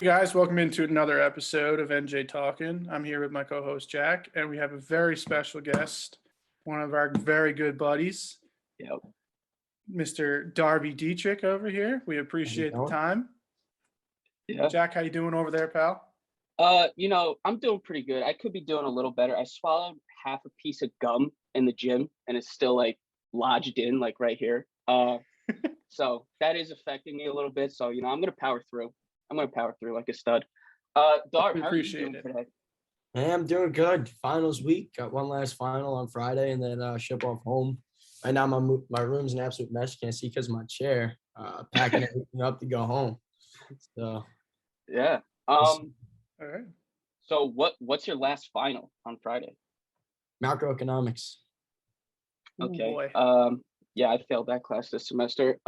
Hey guys, welcome into another episode of NJ Talking. I'm here with my co-host Jack, and we have a very special guest, one of our very good buddies, Yep. Mr. Darby Diedrich over here. We appreciate the time. Yeah. Jack, how you doing over there, pal? I'm doing pretty good. I could be doing a little better. I swallowed half a piece of gum in the gym and it's still like lodged in like right here. So that is affecting me a little bit. So, I'm gonna power through. I'm gonna power through like a stud. Darb, how are you doing today? Hey, I'm doing good. Finals week. Got one last final on Friday and then ship off home. Right now my room's an absolute mess. Can't see because of my chair. Packing everything up to go home. So Yeah. All right. So what's your last final on Friday? macroeconomics. Okay. Boy. Yeah, I failed that class this semester.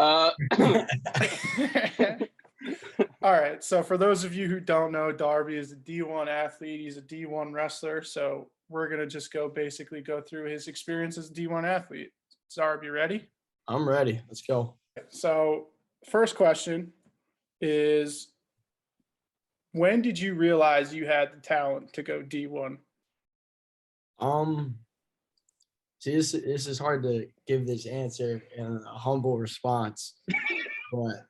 All right. So for those of you who don't know, Darby is a D1 athlete. He's a D1 wrestler. So we're gonna just go through his experience as a D1 athlete. Darby, ready? I'm ready. Let's go. So first question is, when did you realize you had the talent to go D1? See, this is hard to give this answer in a humble response, but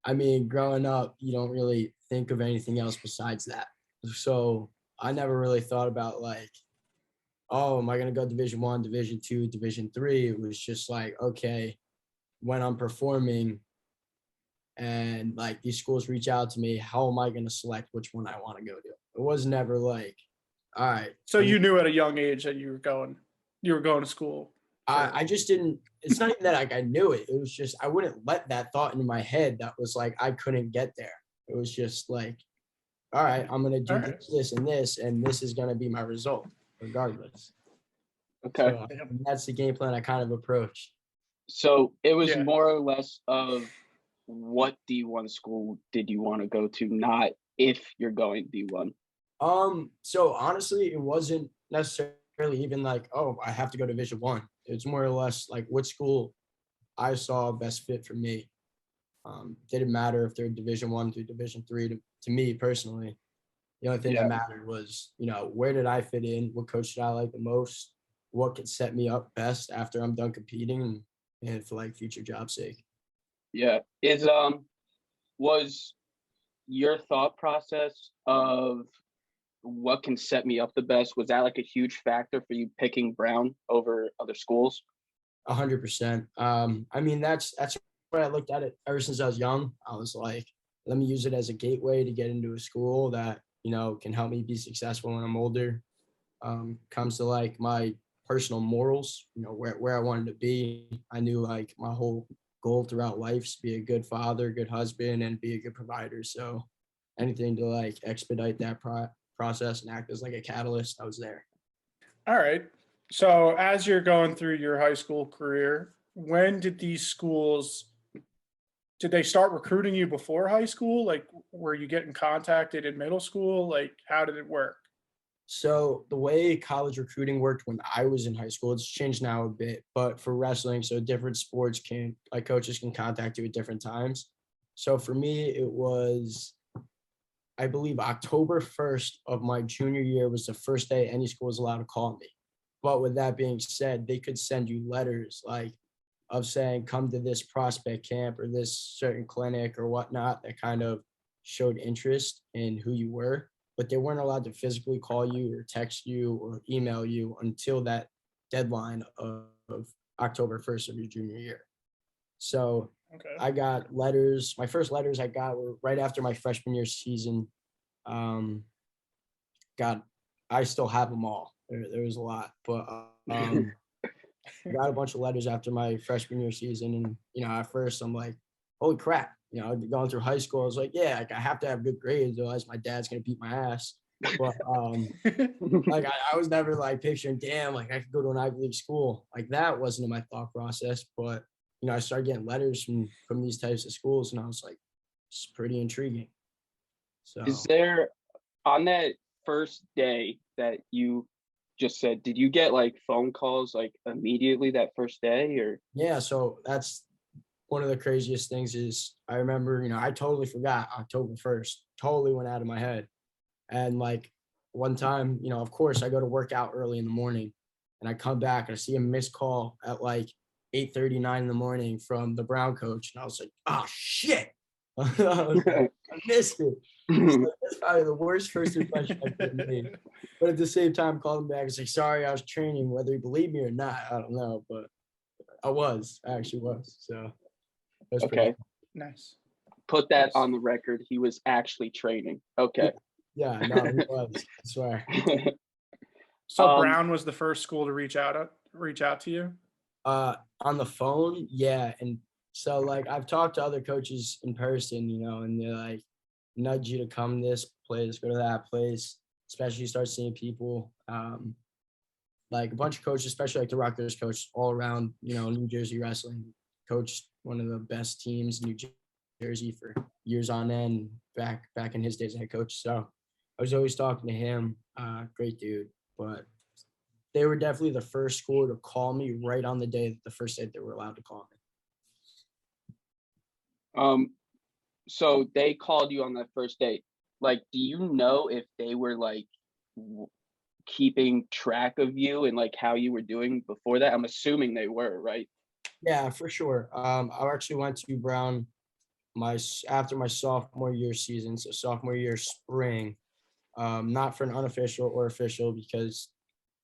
I mean, growing up, you don't really think of anything else besides that. So I never really thought about like, oh, am I gonna go Division I, Division II, Division III? It was just like, okay, when I'm performing and like these schools reach out to me, how am I gonna select which one I want to go to? It was never like, all right. So you knew at a young age that you were going to school. I just didn't. It's not even that like I knew it. It was just I wouldn't let that thought into my head that was like I couldn't get there. It was just like, all right, I'm gonna do this, and this is gonna be my result regardless. Okay. So that's the game plan I kind of approached. So it was more or less of what D1 school did you want to go to, not if you're going D1. So honestly, it wasn't necessarily even like, oh, I have to go to Division I. It's more or less like what school I saw best fit for me. Didn't matter if they're Division I through Division III to me personally. The only thing that mattered was, where did I fit in? What coach did I like the most? What could set me up best after I'm done competing and for like future job sake. Yeah. Was your thought process of what can set me up the best, was that like a huge factor for you picking Brown over other schools? 100%. I mean, that's what I looked at it ever since I was young. I was like, let me use it as a gateway to get into a school that, can help me be successful when I'm older. Comes to like my personal morals, where I wanted to be. I knew like my whole goal throughout life is to be a good father, good husband, and be a good provider. So anything to like expedite that process and act as like a catalyst, I was there. All right. So as you're going through your high school career, when did did they start recruiting you before high school? Like, were you getting contacted in middle school? Like, how did it work? So the way college recruiting worked when I was in high school, it's changed now a bit, but for wrestling, so different sports coaches can contact you at different times. So for me, it was, I believe October 1st of my junior year was the first day any school was allowed to call me. But with that being said, they could send you letters like of saying, come to this prospect camp or this certain clinic or whatnot that kind of showed interest in who you were, but they weren't allowed to physically call you or text you or email you until that deadline of October 1st of your junior year. So I got letters. My first letters I got were right after my freshman year season. I still have them all. There was a lot, but I got a bunch of letters after my freshman year season. And, at first I'm like, holy crap, going through high school, I was like, yeah, like I have to have good grades, otherwise my dad's going to beat my ass. But like I was never like picturing, damn, like I could go to an Ivy League school. Like that wasn't in my thought process. But, I started getting letters from these types of schools and I was like, it's pretty intriguing. So is there, on that first day that you just said, did you get like phone calls like immediately that first day or? Yeah, so that's one of the craziest things is I remember, I totally forgot October 1st, totally went out of my head. And like one time, of course I go to work out early in the morning and I come back and I see a missed call at like 8:39 in the morning from the Brown coach. And I was like, oh shit. I missed it. So that's probably the worst first impression I could have made. But at the same time, called him back. It's like, sorry, I was training, whether you believe me or not. I don't know, but I actually was. So that's pretty Okay. cool. Nice. Put that on the record. He was actually training. Okay. Yeah, no, he was. I swear. So Brown was the first school to reach out to you? On the phone, yeah. And so like I've talked to other coaches in person, and they're like nudge you to come this place, go to that place, especially you start seeing people. Like a bunch of coaches, especially like the Rutgers coach all around, New Jersey wrestling, coached one of the best teams in New Jersey for years on end, back in his days as head coach. So I was always talking to him, great dude. But they were definitely the first school to call me right on the day, the first day they were allowed to call me. So they called you on that first date. Like, do you know if they were like keeping track of you and like how you were doing before that? I'm assuming they were, right? Yeah, for sure. I actually went to Brown after my sophomore year season, so sophomore year spring. Not for an unofficial or official because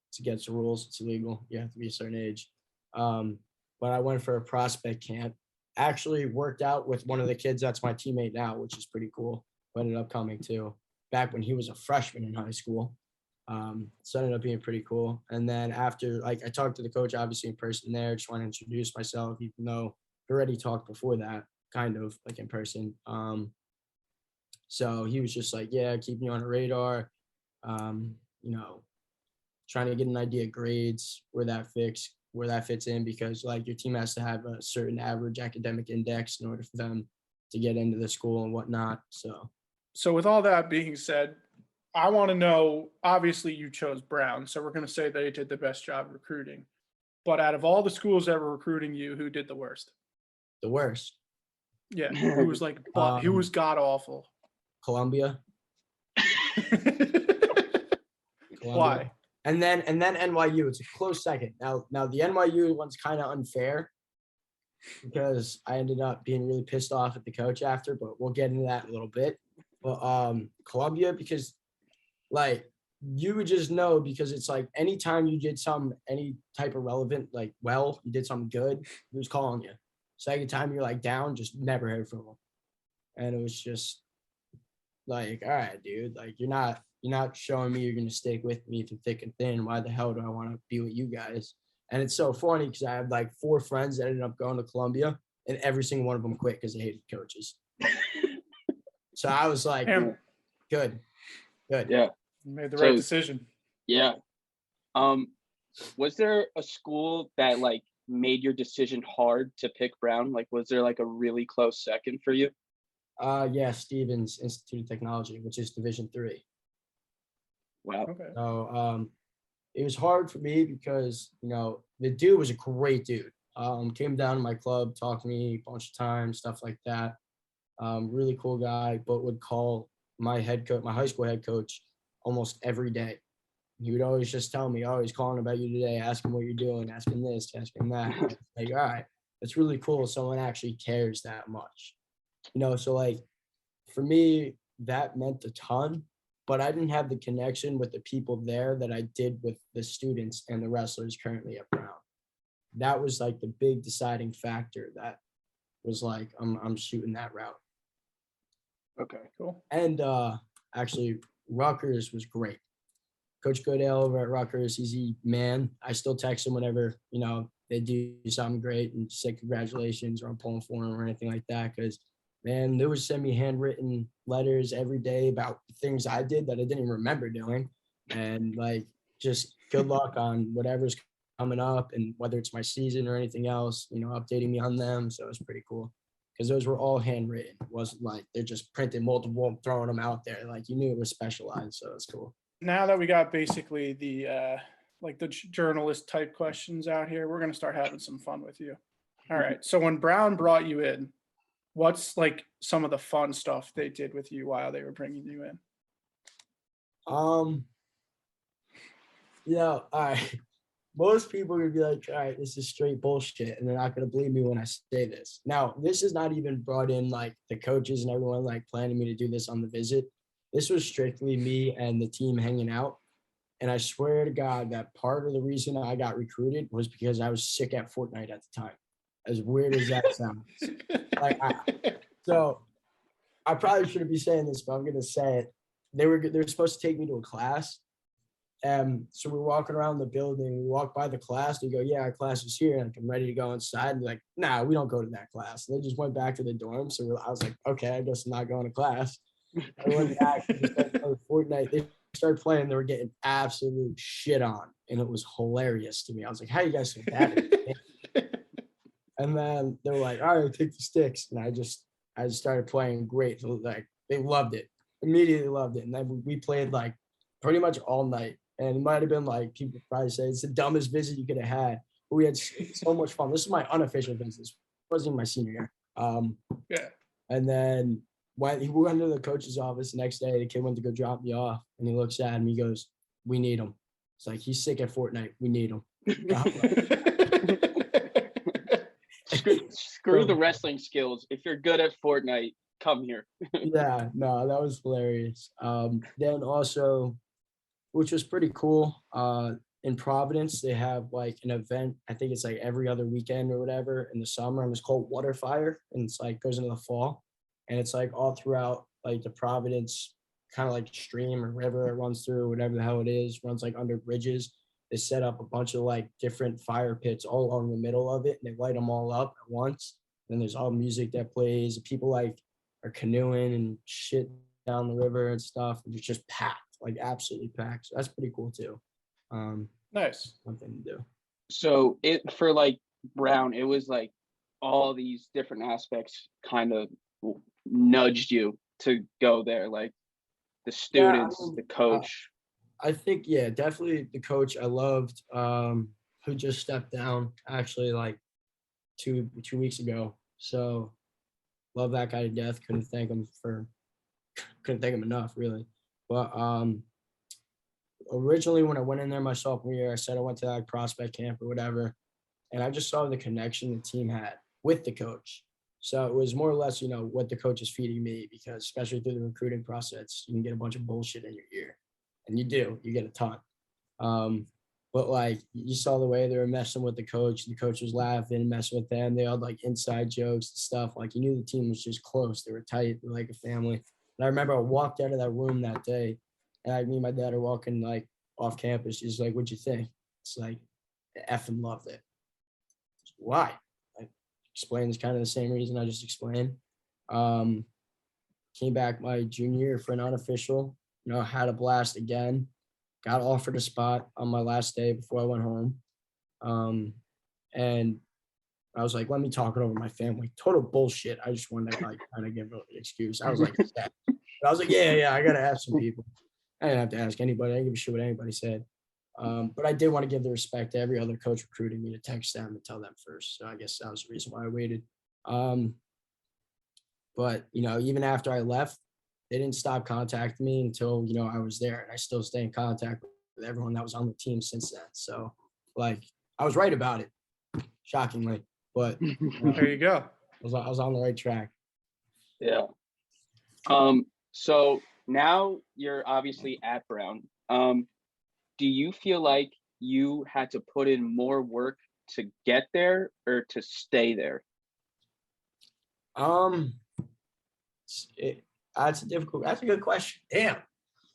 it's against the rules. It's illegal. You have to be a certain age. But I went for a prospect camp. Actually worked out with one of the kids that's my teammate now, which is pretty cool. Who ended up coming too, back when he was a freshman in high school. So it ended up being pretty cool. And then after, like, I talked to the coach obviously in person there, just want to introduce myself, even though I already talked before that, kind of like in person. So he was just like, yeah, keep me on the radar. Trying to get an idea of grades, where that fits in, because like your team has to have a certain average academic index in order for them to get into the school and whatnot. So with all that being said, I want to know, obviously you chose Brown, so we're going to say they did the best job recruiting. But out of all the schools ever recruiting you, who did the worst? The worst. Yeah, who was like, who was god awful? Columbia. Why? And then NYU. It's a close second. Now the NYU one's kind of unfair because I ended up being really pissed off at the coach after, but we'll get into that in a little bit. But Columbia, because like you would just know, because it's like anytime you did any type of relevant, like, well, you did something good, he was calling you. Second time you're like down, just never heard from him. And it was just like, all right, dude, like you're not showing me you're going to stick with me through thick and thin. Why the hell do I want to be with you guys? And it's so funny because I have like 4 friends that ended up going to Columbia, and every single one of them quit because they hated coaches. So I was like, good. Yeah. You made the right decision. Yeah. Was there a school that like made your decision hard to pick Brown? Like, was there like a really close second for you? Yeah, Stevens Institute of Technology, which is Division III. Wow. Okay. So it was hard for me because, the dude was a great dude. Came down to my club, talked to me a bunch of times, stuff like that. Really cool guy, but would call my high school head coach almost every day. He would always just tell me, oh, he's calling about you today, ask him what you're doing, ask him this, ask him that. Like, all right, it's really cool. Someone actually cares that much. So like for me, that meant a ton, but I didn't have the connection with the people there that I did with the students and the wrestlers currently at Brown. That was like the big deciding factor that was like, I'm shooting that route. Okay, cool. And actually, Rutgers was great. Coach Godale over at Rutgers, he's a man. I still text him whenever, they do something great and say congratulations or I'm pulling for him or anything like that. Because, man, they would send me handwritten letters every day about things I did that I didn't even remember doing. And, like, just good luck on whatever's coming up, and whether it's my season or anything else, updating me on them. So it was pretty cool. Because those were all handwritten. It wasn't like they're just printing multiple and throwing them out there. Like, you knew it was specialized, so it's cool. Now that we got basically the journalist type questions out here, we're going to start having some fun with you. All right. So when Brown brought you in, what's like some of the fun stuff they did with you while they were bringing you in? Um, all right. Most people are gonna be like, all right, this is straight bullshit, and they're not gonna believe me when I say this. Now, this is not even brought in like the coaches and everyone like planning me to do this on the visit. This was strictly me and the team hanging out. And I swear to God that part of the reason I got recruited was because I was sick at Fortnite at the time. As weird as that sounds. So I probably shouldn't be saying this, but I'm gonna say it. They were supposed to take me to a class. So we're walking around the building. We walk by the class. They go, "Yeah, our class is here." And I'm ready to go inside. And they're like, "Nah, we don't go to that class." And they just went back to the dorm. So I was like, "Okay, I guess I'm not going to class." I went back and started playing Fortnite. They started playing. They were getting absolute shit on, and it was hilarious to me. I was like, "How you guys so bad?" And then they were like, "All right, take the sticks." And I just started playing great. So like they loved it, immediately loved it. And then we played like pretty much all night. And it might have been like people probably say it's the dumbest visit you could have had. But we had so much fun. This is my unofficial visit. It wasn't even my senior year. Yeah. And then when he went to the coach's office the next day, the kid went to go drop me off, and he looks at him. He goes, "We need him." It's like, he's sick at Fortnite. We need him. Screw the wrestling skills. If you're good at Fortnite, come here. Yeah, no, that was hilarious. Then also, which was pretty cool, in Providence, they have like an event. I think it's like every other weekend or whatever in the summer, and it's called Water Fire, and it's like goes into the fall, and it's like all throughout like the Providence kind of like stream or river it runs through, whatever the hell it is, runs like under bridges. They set up a bunch of like different fire pits all along the middle of it, and they light them all up at once. And there's all music that plays. People like are canoeing and shit down the river and stuff. And it's just packed, like absolutely packed. So that's pretty cool too. Nice. Something to do. So it for like Brown, it was like all these different aspects kind of nudged you to go there, like the students, the coach. I think, yeah, definitely the coach I loved, who just stepped down actually like two weeks ago. So love that guy to death. Couldn't thank him enough, really. But originally when I went in there my sophomore year, I said I went to like prospect camp or whatever, and I just saw the connection the team had with the coach. So it was more or less, what the coach is feeding me, because especially through the recruiting process, you can get a bunch of bullshit in your ear, and you get a ton. But like you saw the way they were messing with the coach was laughing, messing with them. They had like inside jokes and stuff. Like you knew the team was just close. They were tight. They were like a family. And I remember I walked out of that room that day, and me and my dad are walking like off campus. He's like, "What'd you think?" It's like, I effing loved it. Why? I explained kind of the same reason I just explained. Came back my junior year for an unofficial, had a blast again. Got offered a spot on my last day before I went home. And I was like, let me talk it over with my family. Total bullshit. I just wanted to like kind of give an excuse. I was like, yeah. But I was like, yeah, I got to ask some people. I didn't have to ask anybody. I didn't give a shit what anybody said. But I did want to give the respect to every other coach recruiting me to text them and tell them first. So I guess that was the reason why I waited. But, even after I left, they didn't stop contacting me until, I was there. And I still stay in contact with everyone that was on the team since then. So, like, I was right about it, shockingly. But there you go. I was on the right track. Yeah. So now you're obviously at Brown. Do you feel like you had to put in more work to get there or to stay there? That's a good question. Damn.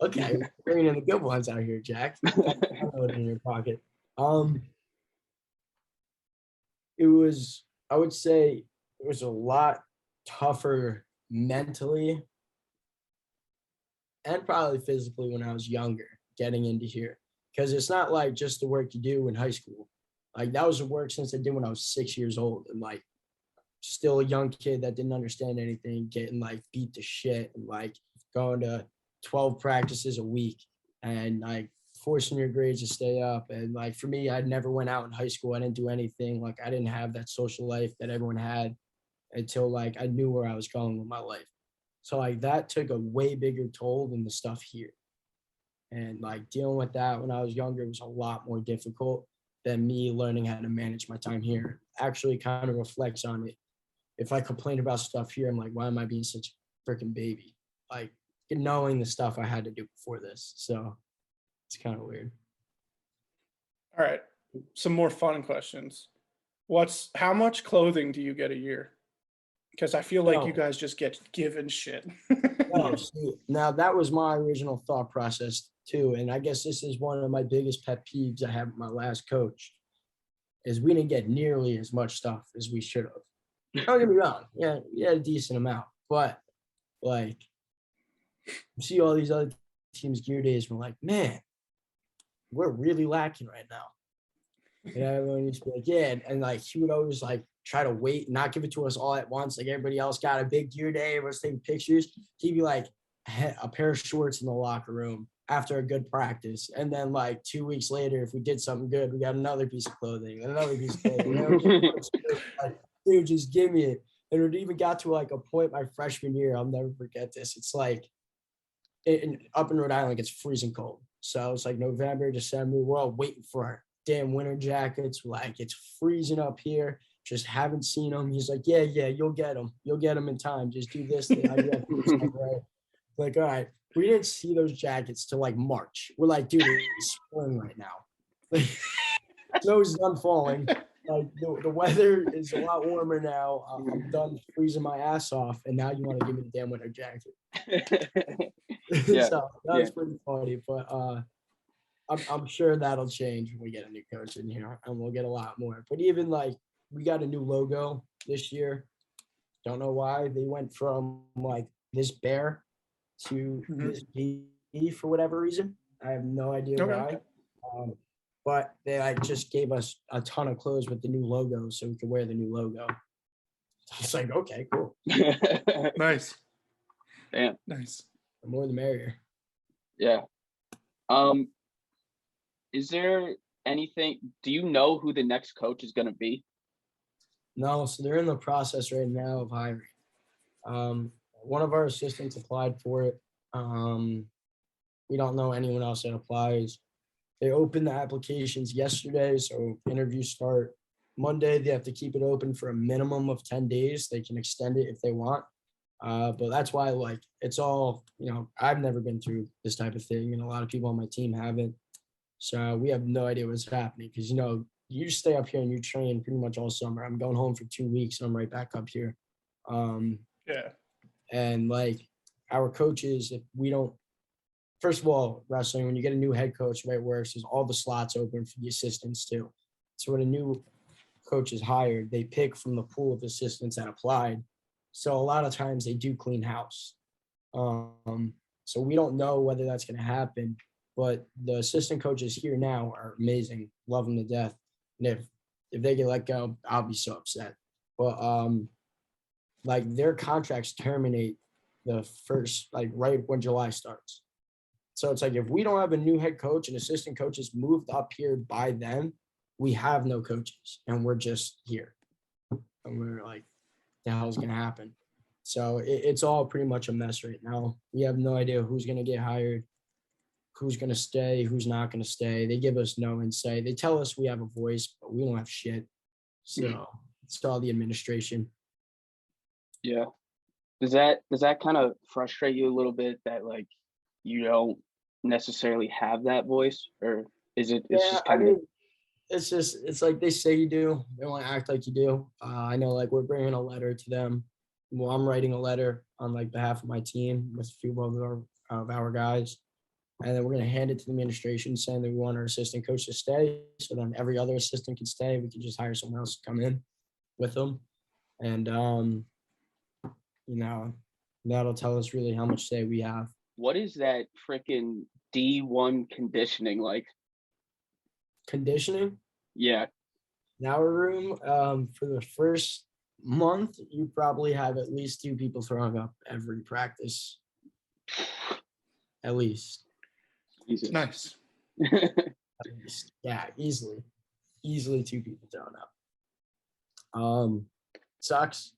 Okay, bringing in the good ones out here, Jack. In your pocket. I would say it was a lot tougher mentally and probably physically when I was younger, getting into here. Because it's not like just the work you do in high school. Like that was the work since I did when I was 6 years old, and like still a young kid that didn't understand anything, getting like beat to shit and like going to 12 practices a week and like forcing your grades to stay up. And like for me, I never went out in high school. I didn't do anything. Like I didn't have that social life that everyone had until like I knew where I was going with my life. So like that took a way bigger toll than the stuff here. And like dealing with that when I was younger was a lot more difficult than me learning how to manage my time here. Actually kind of reflects on it. If I complain about stuff here, I'm like, why am I being such a freaking baby? Like knowing the stuff I had to do before this. So it's kind of weird. All right. Some more fun questions. How much clothing do you get a year? Because I feel like you No. guys just get given shit. No, see, now that was my original thought process too. And I guess this is one of my biggest pet peeves I have with my last coach is we didn't get nearly as much stuff as we should have. Don't get me wrong. Yeah, we had a decent amount. But like you see all these other teams' gear days, we're like, man, we're really lacking right now. And everyone used to be like, yeah. And like he would always like try to wait and not give it to us all at once. Like everybody else got a big gear day, everyone's taking pictures. He'd be like a pair of shorts in the locker room after a good practice. And then like 2 weeks later, if we did something good, we got another piece of clothing, and another piece of clothing. Like, dude, just give me it. And it even got to like a point my freshman year, I'll never forget this. It's like up in Rhode Island, it's freezing cold. So it's like November, December, we're all waiting for our damn winter jackets. Like it's freezing up here. Just haven't seen them. He's like, yeah, you'll get them. You'll get them in time. Just do this thing. Right? Like, all right. We didn't see those jackets till like March. We're like, dude, it's spring right now. Like, snow is done falling. Like the weather is a lot warmer now. I'm done freezing my ass off, and now you want to give me the damn winter jacket. Yeah. So that was pretty funny, but I'm sure that'll change when we get a new coach in here, and we'll get a lot more. But even like we got a new logo this year. Don't know why they went from like this bear to this bee for whatever reason. I have no idea why. But they like just gave us a ton of clothes with the new logo so we could wear the new logo. So it's like, okay, cool. Nice. Damn. Nice. The more the merrier. Yeah. Is there anything, do you know who the next coach is going to be? No, so they're in the process right now of hiring. One of our assistants applied for it. We don't know anyone else that applies. They opened the applications yesterday, so interviews start Monday. They have to keep it open for a minimum of 10 days. They can extend it if they want. But that's why, like, it's all, I've never been through this type of thing, and a lot of people on my team haven't. So we have no idea what's happening because, you stay up here and you train pretty much all summer. I'm going home for 2 weeks and I'm right back up here. Yeah. And like our coaches, if we don't, first of all, wrestling, when you get a new head coach, the way it works is all the slots open for the assistants too. So when a new coach is hired, they pick from the pool of assistants that applied. So a lot of times they do clean house. So we don't know whether that's going to happen, but the assistant coaches here now are amazing. Love them to death. And if they get let go, I'll be so upset. But like their contracts terminate the first, like right when July starts. So it's like if we don't have a new head coach and assistant coaches moved up here by then, we have no coaches and we're just here. And we're like, the hell's gonna happen? So it's all pretty much a mess right now. We have no idea who's gonna get hired, who's gonna stay, who's not gonna stay. They give us no insight. They tell us we have a voice, but we don't have shit. So it's all the administration. Yeah. Does that kind of frustrate you a little bit that like you don't necessarily have that voice, or is it? It's just kind of. It's like they say you do. They want to act like you do. I know, like we're bringing a letter to them. Well, I'm writing a letter on like behalf of my team with a few of our guys, and then we're gonna hand it to the administration saying that we want our assistant coach to stay. So then every other assistant can stay. We can just hire someone else to come in with them, and that'll tell us really how much say we have. What is that freaking D1 conditioning like? Conditioning? Yeah. In our room, for the first month, you probably have at least 2 people throwing up every practice. At least. Jesus. Nice. At least. Yeah, easily 2 people thrown up. Sucks.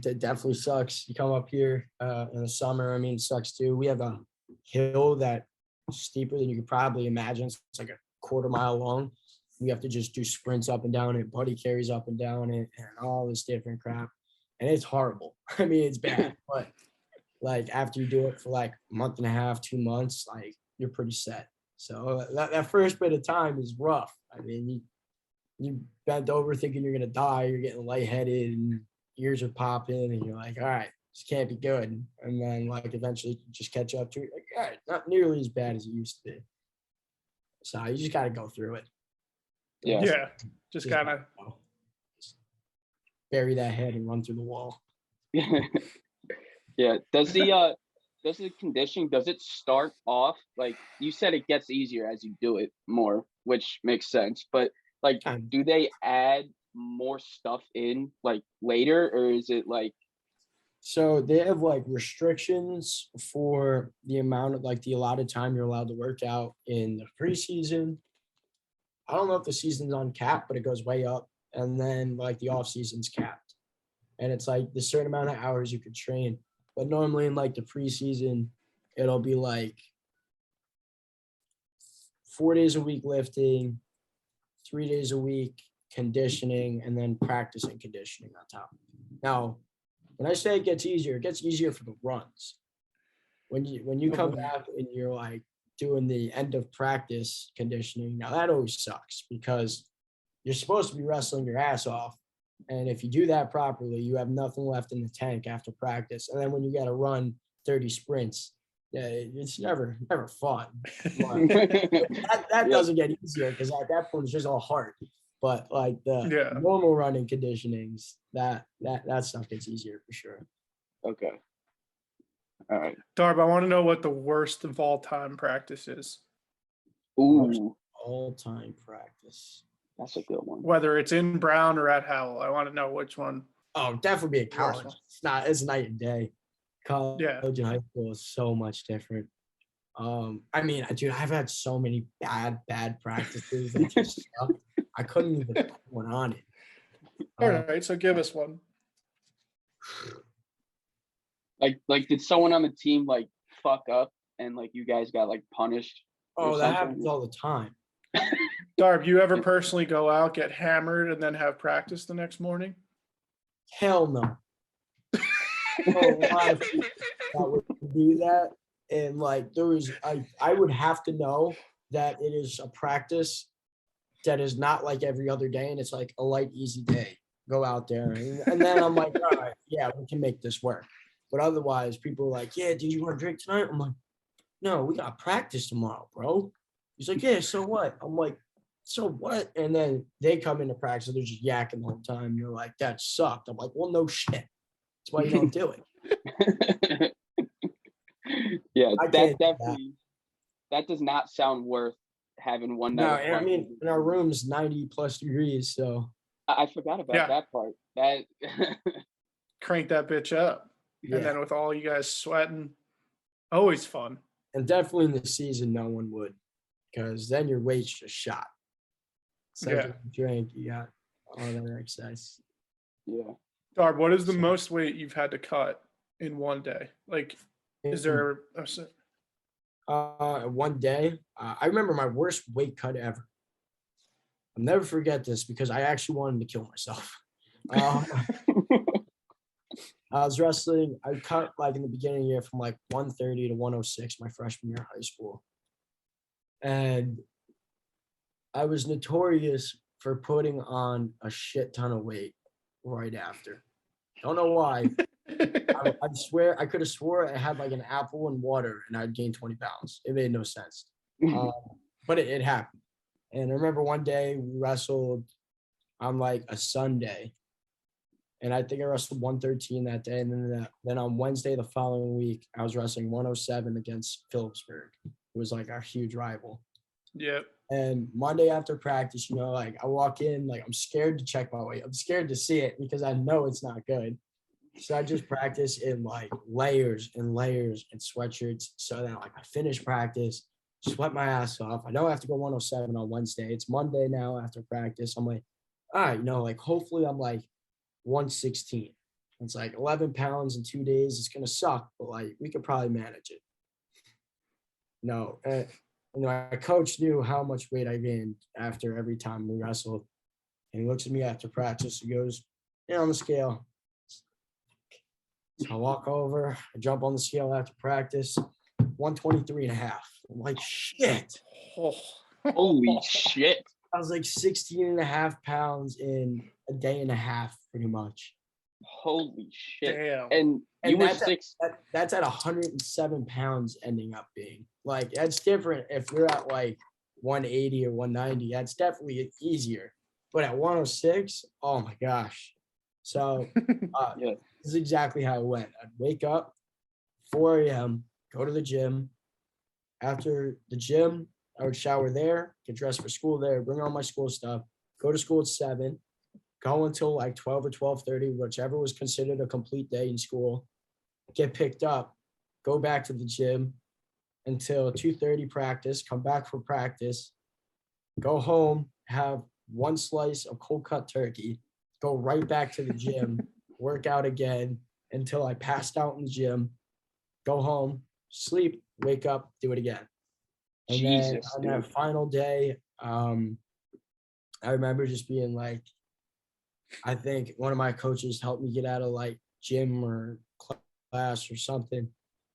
Definitely sucks. You come up here in the summer. I mean, it sucks too. We have a hill that's steeper than you could probably imagine. It's like a quarter-mile long. We have to just do sprints up and down it. Buddy carries up and down it, and all this different crap. And it's horrible. I mean, it's bad. But like after you do it for like a month and a half, 2 months, like you're pretty set. So that first bit of time is rough. I mean, you bent over thinking you're gonna die. You're getting lightheaded and ears are popping, and you're like, all right, this can't be good. And then like eventually you just catch up to it. Like, all right, not nearly as bad as it used to be. So you just gotta go through it. Yeah. Yeah, just kind of. Bury that head and run through the wall. Yeah. Does the conditioning, does it start off like you said it gets easier as you do it more, which makes sense, but like do they add more stuff in like later, or is it like So they have like restrictions for the amount of like the allotted time you're allowed to work out in the preseason. I don't know if the season's on cap, but it goes way up. And then like the off season's capped. And it's like the certain amount of hours you could train. But normally in like the preseason, it'll be like 4 days a week lifting, 3 days a week conditioning, and then practicing conditioning on top. Now, when I say it gets easier for the runs. When you come back and you're like doing the end of practice conditioning, now that always sucks because you're supposed to be wrestling your ass off. And if you do that properly, you have nothing left in the tank after practice. And then when you got to run 30 sprints, it's never fun. That doesn't get easier because at that point it's just all hard. But like the normal running conditionings, that stuff gets easier for sure. Okay. All right. Darb, I want to know what the worst of all time practice is. Ooh, all time practice. That's a good one. Whether it's in Brown or at Howell, I want to know which one. Oh, definitely be at college. It's night and day. College and high school is so much different. I mean, dude, I've had so many bad practices that just sucked. I couldn't even put one on it. All right, so give us one. Like did someone on the team like fuck up and like you guys got like punished? Oh, that happens all the time. Darb, you ever personally go out, get hammered, and then have practice the next morning? Hell no. A lot of people that would do that. And like I would have to know that it is a practice that is not like every other day, and it's like a light, easy day. Go out there, and then I'm like, all right, yeah, we can make this work. But otherwise, people are like, yeah, did you want to drink tonight? I'm like, no, we got practice tomorrow, bro. He's like, yeah, so what? I'm like, so what? And then they come into practice, they're just yakking the whole time. You're like, that sucked. I'm like, well, no shit. That's why you don't do it. Yeah, that does not sound worth having one night. No, I mean, in our room's 90 plus degrees, so I forgot about that part. That crank that bitch up. And then with all you guys sweating, always fun. And definitely in the season, no one would, because then your weight's just shot. Second drink, you got all that excess. Yeah. Darb, what is the most weight you've had to cut in one day? Like, is there one day? I remember my worst weight cut ever. I'll never forget this because I actually wanted to kill myself. I was wrestling. I cut like in the beginning of the year from like 130 to 106 my freshman year of high school. And I was notorious for putting on a shit ton of weight right after. Don't know why. I swear, I could have swore I had like an apple and water and I'd gained 20 pounds. It made no sense. But it happened. And I remember one day we wrestled on like a Sunday. And I think I wrestled 113 that day. And then on Wednesday the following week, I was wrestling 107 against Phillipsburg. It was like our huge rival. Yep. And Monday after practice, like I walk in, like I'm scared to check my weight. I'm scared to see it because I know it's not good. So I just practice in like layers and layers and sweatshirts. So then like I finish practice sweat my ass off. I know I have to go 107 on Wednesday. It's Monday now after practice. I'm like, all right, like hopefully I'm like 116. It's like 11 pounds in 2 days. It's gonna suck, but like we could probably manage it. No, my coach knew how much weight I gained after every time we wrestled, and he looks at me after practice. He goes, "Yeah, on the scale." So I walk over, I jump on the scale after practice, 123 and a half. I'm like, shit. Holy shit. I was like 16 and a half pounds in a day and a half, pretty much. Holy shit. Damn. And you were that's at 107 pounds ending up being. Like, that's different if you're at like 180 or 190. That's definitely easier. But at 106, oh my gosh. So yeah. this is exactly how it went. I'd wake up 4 a.m., go to the gym. After the gym, I would shower there, get dressed for school there, bring all my school stuff, go to school at 7, go until like 12 or 12:30, whichever was considered a complete day in school, get picked up, go back to the gym until 2:30 practice, come back for practice, go home, have one slice of cold cut turkey, go right back to the gym, work out again until I passed out in the gym, go home, sleep, wake up, do it again. And then on that final day, I remember just being like, I think one of my coaches helped me get out of like gym or class or something.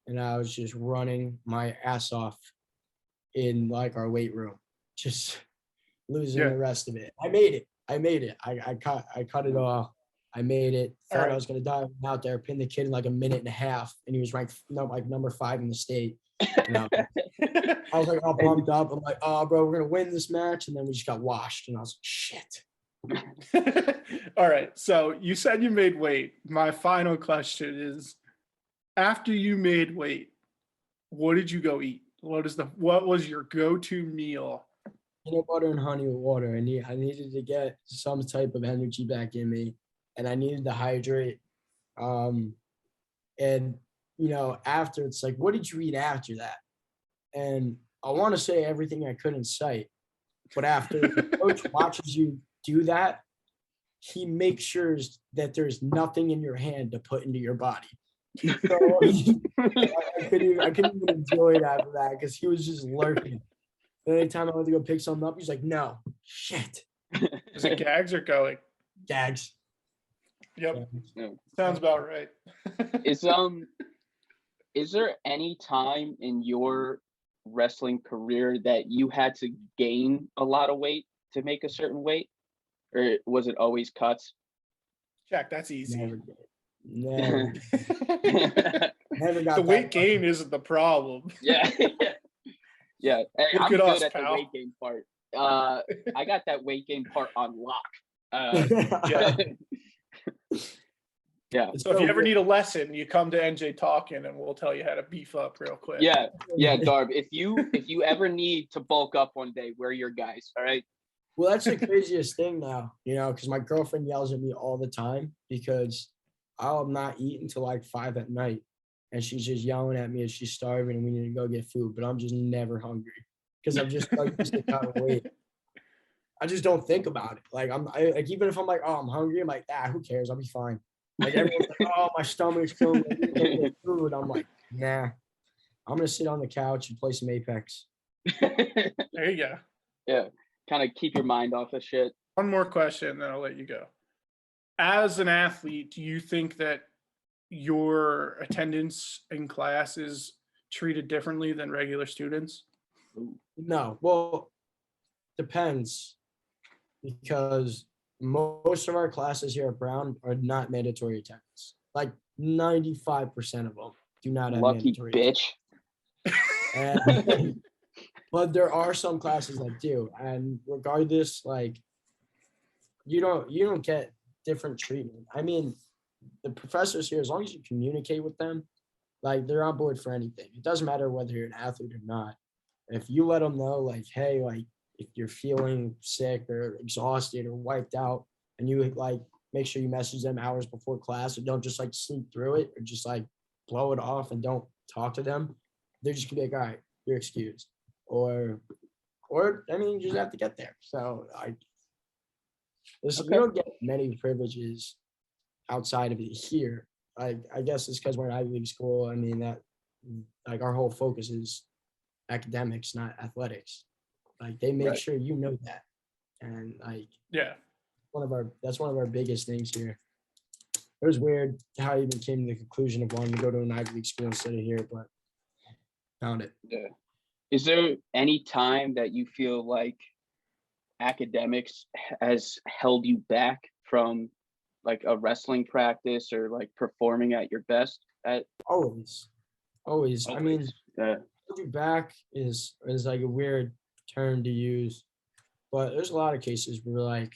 And I was just running my ass off in like our weight room, just losing the rest of it. I made it. I cut it off. I made it. Thought I was gonna die. I'm out there, pinned the kid in like a minute and a half, and he was ranked like number 5 in the state. I was like all pumped up. I'm like, oh, bro, we're gonna win this match, and then we just got washed. And I was like, shit. All right. So you said you made weight. My final question is: after you made weight, what did you go eat? What was your go-to meal? Peanut butter and honey with water. I needed to get some type of energy back in me, and I needed to hydrate. And after, it's like, what did you eat after that? And I want to say everything I could in sight, but after the coach watches you do that, he makes sure that there's nothing in your hand to put into your body. So I couldn't even enjoy it after that because he was just lurking. And anytime I went to go pick something up, he's like, no, shit. Is it gags or going? Gags. Yep. Yeah. Sounds about right. Is there any time in your wrestling career that you had to gain a lot of weight to make a certain weight, or was it always cuts? Jack, that's easy. Never got the weight gain isn't the problem. Yeah. Hey, I'm good us, at pal. the weight gain part. I got that weight gain part on lock. Yeah. So if you ever need a lesson, you come to NJ Talking and we'll tell you how to beef up real quick. Yeah, Darb. If you ever need to bulk up one day, we're your guys. All right. Well, that's the craziest thing now, because my girlfriend yells at me all the time because I'll not eat until like 5 at night, and she's just yelling at me as she's starving and we need to go get food, but I'm just never hungry because I'm just like used to cut weight. I just don't think about it. Like like even if I'm like, oh, I'm hungry, I'm like, who cares? I'll be fine. Like everyone's like, oh, my stomach's killing me. Food. I'm like, nah. I'm gonna sit on the couch and play some Apex. There you go. Yeah, kind of keep your mind off of shit. One more question, then I'll let you go. As an athlete, do you think that your attendance in class is treated differently than regular students? No. Well, depends, because most of our classes here at Brown are not mandatory attendance. Like 95% of them do not have mandatory attendance. And, but there are some classes that do, and regardless, like you don't get different treatment. I mean, the professors here, as long as you communicate with them, like they're on board for anything. It doesn't matter whether you're an athlete or not. If you let them know, like, hey, like if you're feeling sick or exhausted or wiped out, and you like make sure you message them hours before class, and don't just like sleep through it or just like blow it off and don't talk to them, they're just gonna be like, all right, you're excused. or I mean, you just have to get there. So we Okay. don't get many privileges outside of it here. I guess it's because we're an Ivy League school. I mean that like our whole focus is academics, not athletics. Like they make Right. sure you know that, and like Yeah. that's one of our biggest things here. It was weird how I even came to the conclusion of wanting to go to an Ivy League school instead of here, but found it. Yeah. Is there any time that you feel like academics has held you back from like a wrestling practice or like performing at your best? Always. I mean, Always. Yeah. hold you back is like a weird term to use, but there's a lot of cases where like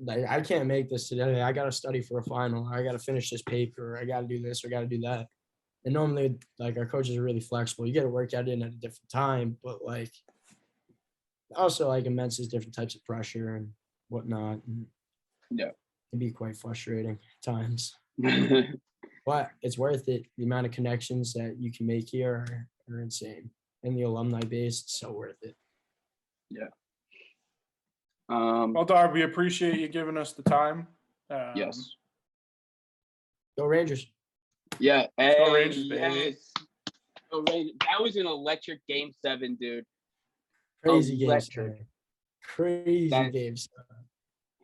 I can't make this today. I gotta study for a final. I gotta finish this paper. I gotta do this or gotta do that. And normally, like our coaches are really flexible. You got to work out in at a different time, but like also like immense different types of pressure and whatnot. And Yeah. it can be quite frustrating at times, but it's worth it. The amount of connections that you can make here are insane, and the alumni base, it's so worth it. Yeah. Well, Darby, we appreciate you giving us the time. Yes. Go Rangers. Yeah. Go Rangers, baby. Yes. Go Rangers. That was an electric game 7, dude. Crazy game Electric. 7. Crazy That- game 7.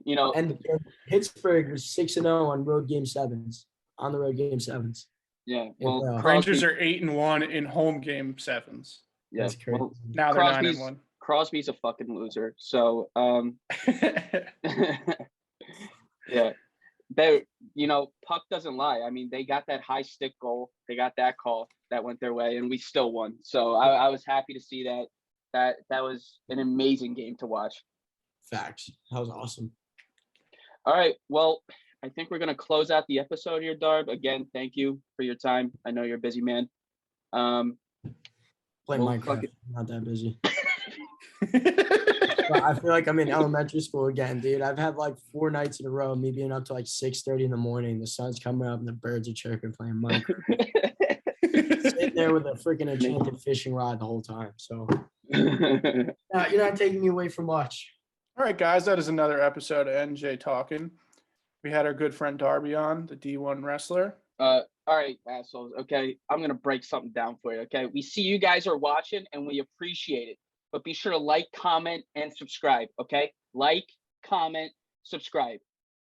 You know, And Pittsburgh was 6-0 on road game 7s. On the road game 7s. yeah. in Well, playoffs. Rangers are 8-1 in home game 7s. yeah. That's crazy. Well, Now they're Crosby's 9-1. Crosby's a fucking loser. So, yeah. Puck doesn't lie. I mean, they got that high stick goal. They got that call that went their way, and we still won. So I was happy to see that. That was an amazing game to watch. Facts. That was awesome. All right. Well, I think we're gonna close out the episode here, Darb. Again, thank you for your time. I know you're a busy man. Play Well, Minecraft. fuck it. I'm not that busy. But I feel like I'm in elementary school again, dude. I've had like 4 nights in a row, me being up to like 6:30 in the morning. The sun's coming up and the birds are chirping, playing Minecraft. Sitting there with a freaking enchanted fishing rod the whole time. So you're not taking me away from much. All right, guys, that is another episode of NJ Talking. We had our good friend Darby on, the D1 wrestler. All right, assholes. Okay, I'm gonna break something down for you. Okay, we see you guys are watching, and we appreciate it. But be sure to like, comment, and subscribe. Okay, like, comment, subscribe.